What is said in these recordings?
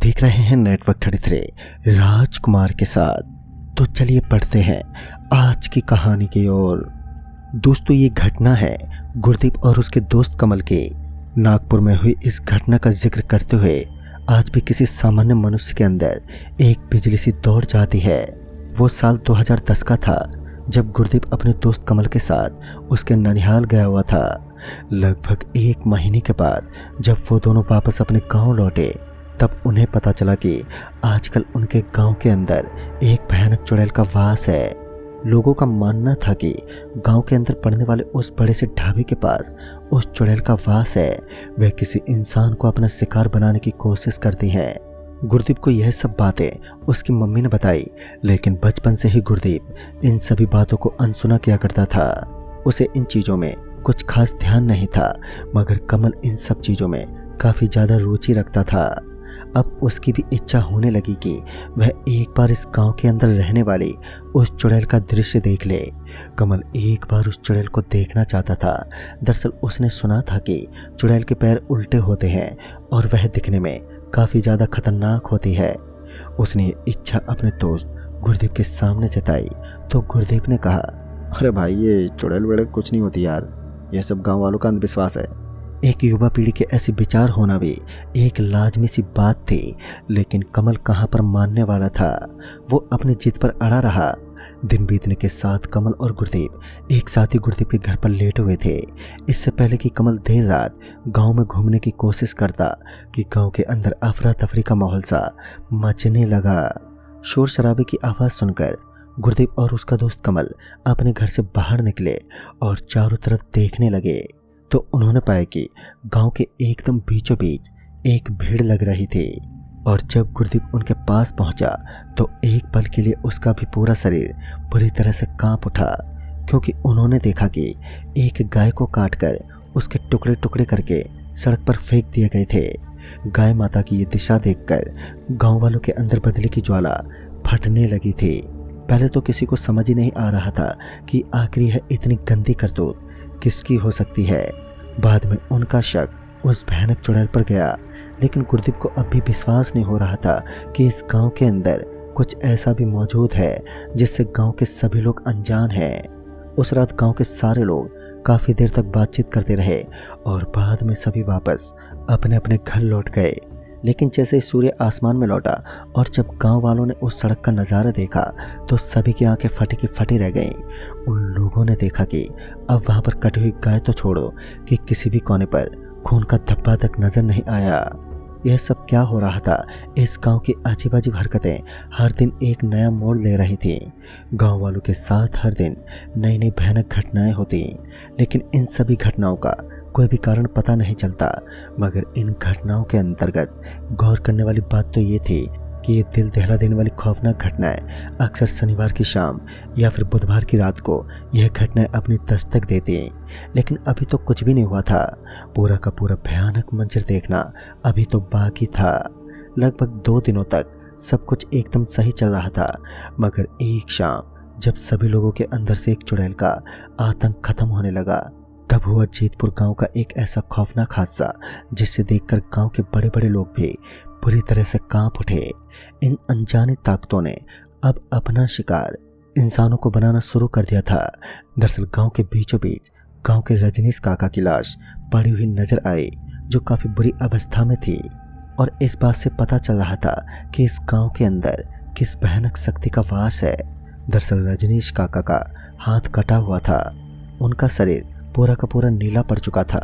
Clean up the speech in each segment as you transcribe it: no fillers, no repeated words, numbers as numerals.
देख रहे हैं नेटवर्क 33 राजकुमार के साथ। तो चलिए पढ़ते हैं आज की कहानी की ओर। दोस्तों, ये घटना है गुरदीप और उसके दोस्त कमल के नागपुर में हुई। इस घटना का जिक्र करते हुए आज भी किसी सामान्य मनुष्य के अंदर एक बिजली सी दौड़ जाती है। वो साल 2010 का था जब गुरदीप अपने दोस्त कमल के साथ उसके ननिहाल गया हुआ था। लगभग 1 महीने के बाद जब वो दोनों वापस अपने गांव लौटे तब उन्हें पता चला कि आजकल उनके गांव के अंदर एक भयानक चुड़ैल का वास है। लोगों का मानना था कि गांव के अंदर पड़ने वाले उस बड़े से ढाबे के पास उस चुड़ैल का वास है। वह किसी इंसान को अपना शिकार बनाने की कोशिश करती है। गुरदीप को यह सब बातें उसकी मम्मी ने बताई, लेकिन बचपन से ही गुरदीप इन सभी बातों को अनसुना किया करता था। उसे इन चीज़ों में कुछ खास ध्यान नहीं था, मगर कमल इन सब चीज़ों में काफ़ी ज़्यादा रुचि रखता था। अब उसकी भी इच्छा होने लगी कि वह एक बार इस गांव के अंदर रहने वाली उस चुड़ैल का दृश्य देख ले। कमल एक बार उस चुड़ैल को देखना चाहता था। दरअसल उसने सुना था कि चुड़ैल के पैर उल्टे होते हैं और वह दिखने में काफ़ी ज़्यादा खतरनाक होती है। उसने ये इच्छा अपने दोस्त गुरदीप के सामने जताई तो गुरदीप ने कहा, अरे भाई, ये चुड़ैल वेड़ैल कुछ नहीं होती यार, यह सब गाँव वालों का अंधविश्वास है। एक युवा पीढ़ी के ऐसे विचार होना भी एक लाजमी सी बात थी, लेकिन कमल कहाँ पर मानने वाला था। वो अपनी जिद पर अड़ा रहा। दिन बीतने के साथ कमल और गुरदीप एक साथ ही गुरदीप के घर पर लेटे हुए थे। इससे पहले कि कमल देर रात गांव में घूमने की कोशिश करता कि गांव के अंदर अफरा तफरी का माहौल सा मचने लगा। शोर शराबे की आवाज़ सुनकर गुरदीप और उसका दोस्त कमल अपने घर से बाहर निकले और चारों तरफ देखने लगे तो उन्होंने पाया कि गांव के एकदम बीचों बीच एक भीड़ लग रही थी। और जब गुरदीप उनके पास पहुंचा तो एक पल के लिए उसका भी पूरा शरीर बुरी तरह से कांप उठा, क्योंकि उन्होंने देखा कि एक गाय को काटकर उसके टुकड़े टुकड़े करके सड़क पर फेंक दिए गए थे। गाय माता की ये दिशा देखकर गांव वालों के अंदर बदले की ज्वाला फटने लगी थी। पहले तो किसी को समझ ही नहीं आ रहा था कि आखिर यह इतनी गंदी करतूत किसकी हो सकती है। बाद में उनका शक उस भयानक चुड़ैल पर गया, लेकिन गुरदीप को अब भी विश्वास नहीं हो रहा था कि इस गांव के अंदर कुछ ऐसा भी मौजूद है जिससे गांव के सभी लोग अनजान हैं। उस रात गांव के सारे लोग काफ़ी देर तक बातचीत करते रहे और बाद में सभी वापस अपने अपने घर लौट गए। लेकिन जैसे ही सूर्य आसमान में लौटा और जब गांव वालों ने उस सड़क का नज़ारा देखा तो सभी की आंखें फटी की फटी रह गईं। उन लोगों ने देखा कि अब वहां पर कटी हुई गाय तो छोड़ो कि किसी भी कोने पर खून का धब्बा तक नजर नहीं आया। यह सब क्या हो रहा था? इस गांव की अजीब अजीब हरकतें हर दिन एक नया मोड़ ले रही थी। गांव वालों के साथ हर दिन नई नई भयानक घटनाएं होती, लेकिन इन सभी घटनाओं का कोई भी कारण पता नहीं चलता। मगर इन घटनाओं के अंतर्गत गौर करने वाली बात तो ये थी कि ये दिल दहला देने वाली खौफनाक घटनाएं अक्सर शनिवार की शाम या फिर बुधवार की रात को यह घटनाएं अपनी दस्तक देती। लेकिन अभी तो कुछ भी नहीं हुआ था। पूरा का पूरा भयानक मंजर देखना अभी तो बाकी था। लगभग 2 दिनों तक सब कुछ एकदम सही चल रहा था, मगर एक शाम जब सभी लोगों के अंदर से एक चुड़ैल का आतंक खत्म होने लगा तब हुआ जीतपुर गांव का एक ऐसा खौफनाक हादसा जिसे देखकर गांव के बड़े बड़े लोग भी बुरी तरह से कांप उठे। इन अनजानी ताकतों ने अब अपना शिकार इंसानों को बनाना शुरू कर दिया था। दरअसल गांव के बीचों बीच गांव के रजनीश काका की लाश पड़ी हुई नजर आई, जो काफी बुरी अवस्था में थी। और इस बात से पता चल रहा था कि इस गांव के अंदर किस भयानक शक्ति का वास है। दरअसल रजनीश काका का हाथ कटा हुआ था। उनका शरीर पूरा का पूरा नीला पड़ चुका था,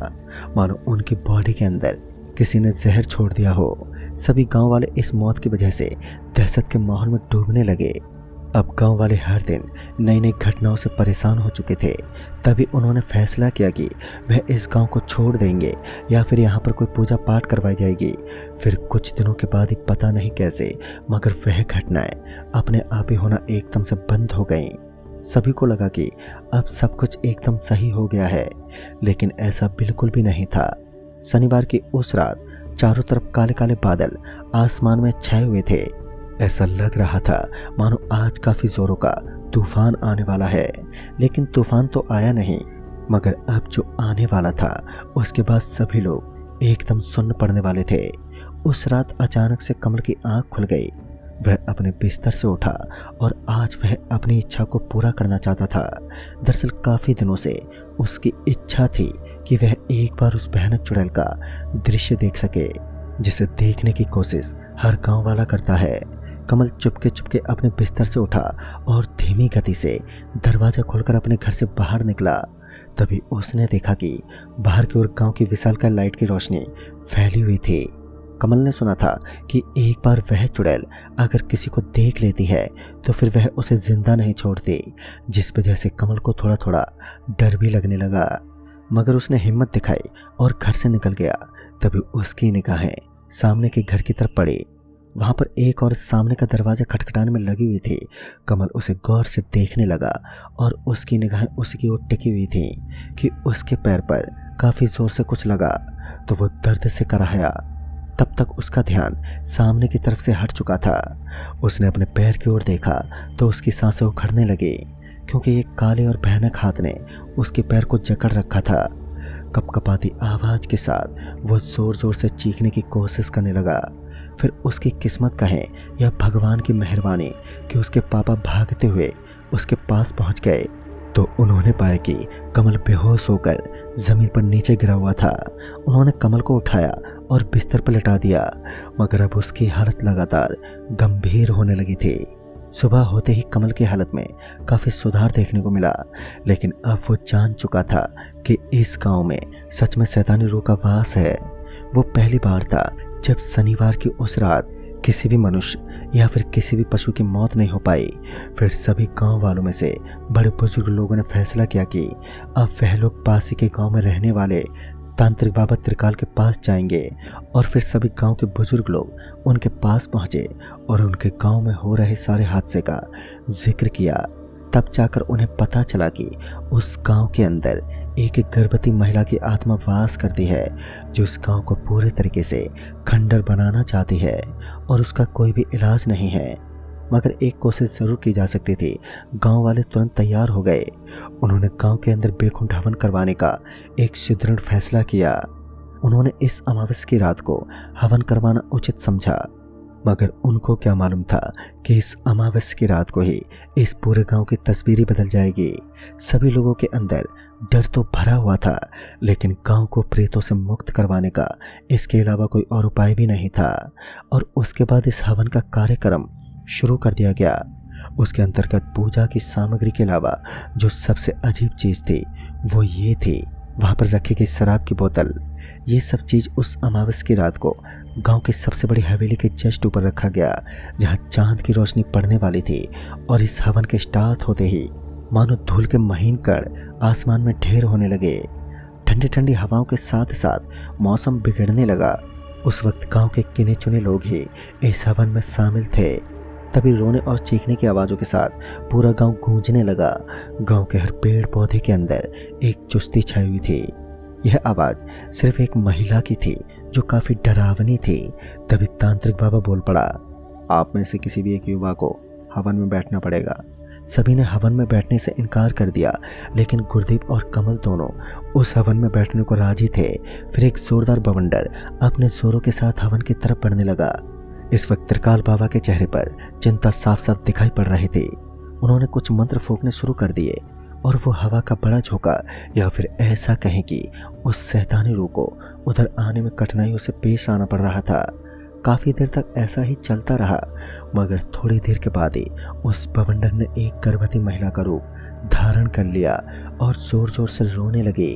मानो उनकी बॉडी के अंदर किसी ने जहर छोड़ दिया हो। सभी गांव वाले इस मौत की वजह से दहशत के माहौल में डूबने लगे। अब गांव वाले हर दिन नई नई घटनाओं से परेशान हो चुके थे। तभी उन्होंने फैसला किया कि वह इस गांव को छोड़ देंगे या फिर यहाँ पर कोई पूजा पाठ करवाई जाएगी। फिर कुछ दिनों के बाद ही पता नहीं कैसे, मगर वह घटनाएं अपने आप ही होना एकदम से बंद हो गईं। सभी को लगा कि अब सब कुछ एकदम सही हो गया है, लेकिन ऐसा बिल्कुल भी नहीं था। शनिवार की उस रात चारों तरफ काले काले बादल आसमान में छाए हुए थे। ऐसा लग रहा था मानो आज काफी जोरों का तूफान आने वाला है। लेकिन तूफान तो आया नहीं, मगर अब जो आने वाला था उसके बाद सभी लोग एकदम सुन्न पड़ने वाले थे। उस रात अचानक से कमल की आंख खुल गई। वह अपने बिस्तर से उठा और आज वह अपनी इच्छा को पूरा करना चाहता था। दरअसल काफी दिनों से उसकी इच्छा थी कि वह एक बार उस भयानक चुड़ैल का दृश्य देख सके, जिसे देखने की कोशिश हर गांव वाला करता है। कमल चुपके चुपके अपने बिस्तर से उठा और धीमी गति से दरवाजा खोलकर अपने घर से बाहर निकला। तभी उसने देखा कि बाहर की ओर गांव की विशालकाय लाइट की रोशनी फैली हुई थी। कमल ने सुना था कि एक बार वह चुड़ैल अगर किसी को देख लेती है तो फिर वह उसे जिंदा नहीं छोड़ती, जिस वजह से कमल को थोड़ा थोड़ा डर भी लगने लगा। मगर उसने हिम्मत दिखाई और घर से निकल गया। तभी उसकी निगाहें सामने के घर की तरफ पड़ी। वहां पर एक औरत सामने का दरवाजा खटखटाने में लगी हुई थी। कमल उसे गौर से देखने लगा और उसकी निगाहें उसकी ओर टिकी हुई थी कि उसके पैर पर काफी जोर से कुछ लगा तो वो दर्द से कराहया। तब तक उसका ध्यान सामने की तरफ से हट चुका था। उसने अपने पैर की ओर देखा तो उसकी सांसें उखड़ने लगी, क्योंकि एक काले और भयानक हाथ ने उसके पैर को जकड़ रखा था। कपकपाती आवाज के साथ वो जोर जोर से चीखने की कोशिश करने लगा। फिर उसकी किस्मत कहे या भगवान की मेहरबानी कि उसके पापा भागते हुए उसके पास पहुंच गए तो उन्होंने पाया कि कमल बेहोश होकर जमीन पर नीचे गिरा हुआ था। उन्होंने कमल को उठाया और बिस्तर पर लिटा दिया, मगर अब उसकी हालत लगातार गंभीर होने लगी थी। सुबह होते ही कमल की हालत में काफी सुधार देखने को मिला, लेकिन अब वो जान चुका था कि इस गांव में सच में शैतानी रूह का वास है। वो पहली बार था जब शनिवार की उस रात किसी भी मनुष्य या फिर किसी भी पशु की मौत नहीं हो पाई। फिर सभी गांव वालों में से बड़े बुजुर्ग लोगों ने फैसला किया कि अब वह लोग पास ही के गांव में रहने वाले तांत्रिक बाबा त्रिकाल के पास जाएंगे। और फिर सभी गांव के बुजुर्ग लोग उनके पास पहुंचे और उनके गांव में हो रहे सारे हादसे का जिक्र किया। तब जाकर उन्हें पता चला कि उस गांव के अंदर एक गर्भवती महिला की आत्मा वास करती है, जो उस गांव को पूरे तरीके से खंडर बनाना चाहती है और उसका कोई भी इलाज नहीं है। मगर एक कोशिश जरूर की जा सकती थी। गांव वाले तुरंत तैयार हो गए। उन्होंने गांव के अंदर बेखुंड हवन करवाने का एक सुदृढ़ फैसला किया। उन्होंने इस अमावस की रात को हवन करवाना उचित समझा, मगर उनको क्या मालूम था कि इस अमावस की रात को ही इस पूरे गांव की तस्वीर ही बदल जाएगी। सभी लोगों के अंदर डर तो भरा हुआ था, लेकिन गांव को प्रेतों से मुक्त करवाने का इसके अलावा कोई और उपाय भी नहीं था। और उसके बाद इस हवन का कार्यक्रम शुरू कर दिया गया। उसके अंतर्गत पूजा की सामग्री के अलावा जो सबसे अजीब चीज थी वो ये थी वहां पर रखी गई शराब की बोतल। ये सब चीज उस अमावस की रात को गांव की सबसे बड़ी हवेली के जस्ट ऊपर रखा गया, जहां चांद की रोशनी पड़ने वाली थी। और इस हवन के स्टार्ट होते ही मानो धूल के महीन कण आसमान में ढेर होने लगे। ठंडी ठंडी हवाओं के साथ साथ मौसम बिगड़ने लगा। उस वक्त गांव के गिने चुने लोग ही इस हवन में शामिल थे। तभी रोने और चीखने की आवाजों के साथ पूरा गांव गूंजने लगा। गांव के हर पेड़ पौधे के अंदर एक चुस्ती छाई हुई थी। यह आवाज सिर्फ एक महिला की थी जो काफी डरावनी थी। तभी तांत्रिक बाबा बोल पड़ा, आप में से किसी भी एक युवा को हवन में बैठना पड़ेगा। सभी ने हवन में बैठने से इनकार कर दिया, लेकिन गुरदीप और कमल दोनों उस हवन में बैठने को राजी थे। फिर एक जोरदार बवंडर अपने जोरों के साथ हवन की तरफ बढ़ने लगा। इस वक्त त्रिकाल बाबा के चेहरे पर चिंता साफ साफ दिखाई पड़ रही थी। उन्होंने कुछ मंत्र फूंकने शुरू कर दिए और वो हवा का बड़ा झोंका, या फिर ऐसा कहें कि उस शैतानी रूह को उधर आने में कठिनाइयों से पेश आना पड़ रहा था। काफी देर तक ऐसा ही चलता रहा, मगर थोड़ी देर के बाद ही उस बवंडर ने एक गर्भवती महिला का रूप धारण कर लिया और जोर जोर से रोने लगी।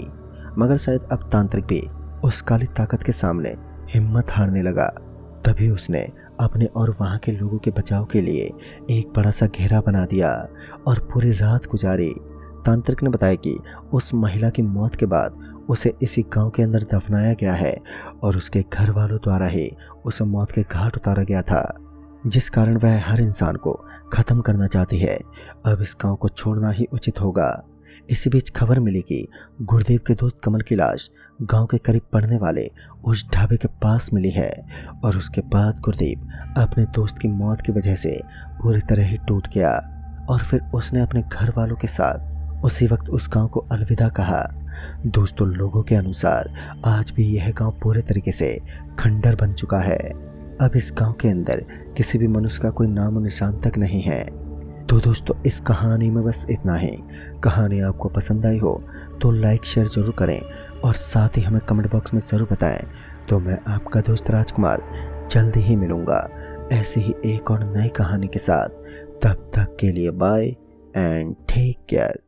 मगर शायद अब तांत्रिक भी उस काली ताकत के सामने हिम्मत हारने लगा। तभी उसने अपने और वहां के लोगों के बचाव के लिए एक बड़ा सा घेरा बना दिया और पूरी रात गुजारी। तांत्रिक ने बताया कि उस महिला की मौत के बाद उसे इसी गांव के अंदर दफनाया गया है और उसके घर वालों द्वारा ही उसे मौत के घाट उतारा गया था, जिस कारण वह हर इंसान को खत्म करना चाहती है। अब इस गांव को छोड़ना ही उचित होगा। इसी बीच खबर मिली कि गुरदेव के दोस्त कमल की लाश गांव के करीब पड़ने वाले उस ढाबे के पास मिली है। और उसके बाद गुरदेव अपने दोस्त की मौत की वजह से पूरी तरह ही टूट गया और फिर उसने अपने घर वालों के साथ उसी वक्त उस गांव को अलविदा कहा। दोस्तों, लोगों के अनुसार आज भी यह गांव पूरे तरीके से खंडर बन चुका है। अब इस गांव के अंदर किसी भी मनुष्य का कोई नामो निशान तक नहीं है। तो दोस्तों, इस कहानी में बस इतना ही। कहानी आपको पसंद आई हो तो लाइक शेयर जरूर करें और साथ ही हमें कमेंट बॉक्स में ज़रूर बताएं। तो मैं आपका दोस्त राजकुमार जल्दी ही मिलूँगा ऐसी ही एक और नई कहानी के साथ। तब तक के लिए बाय एंड टेक केयर।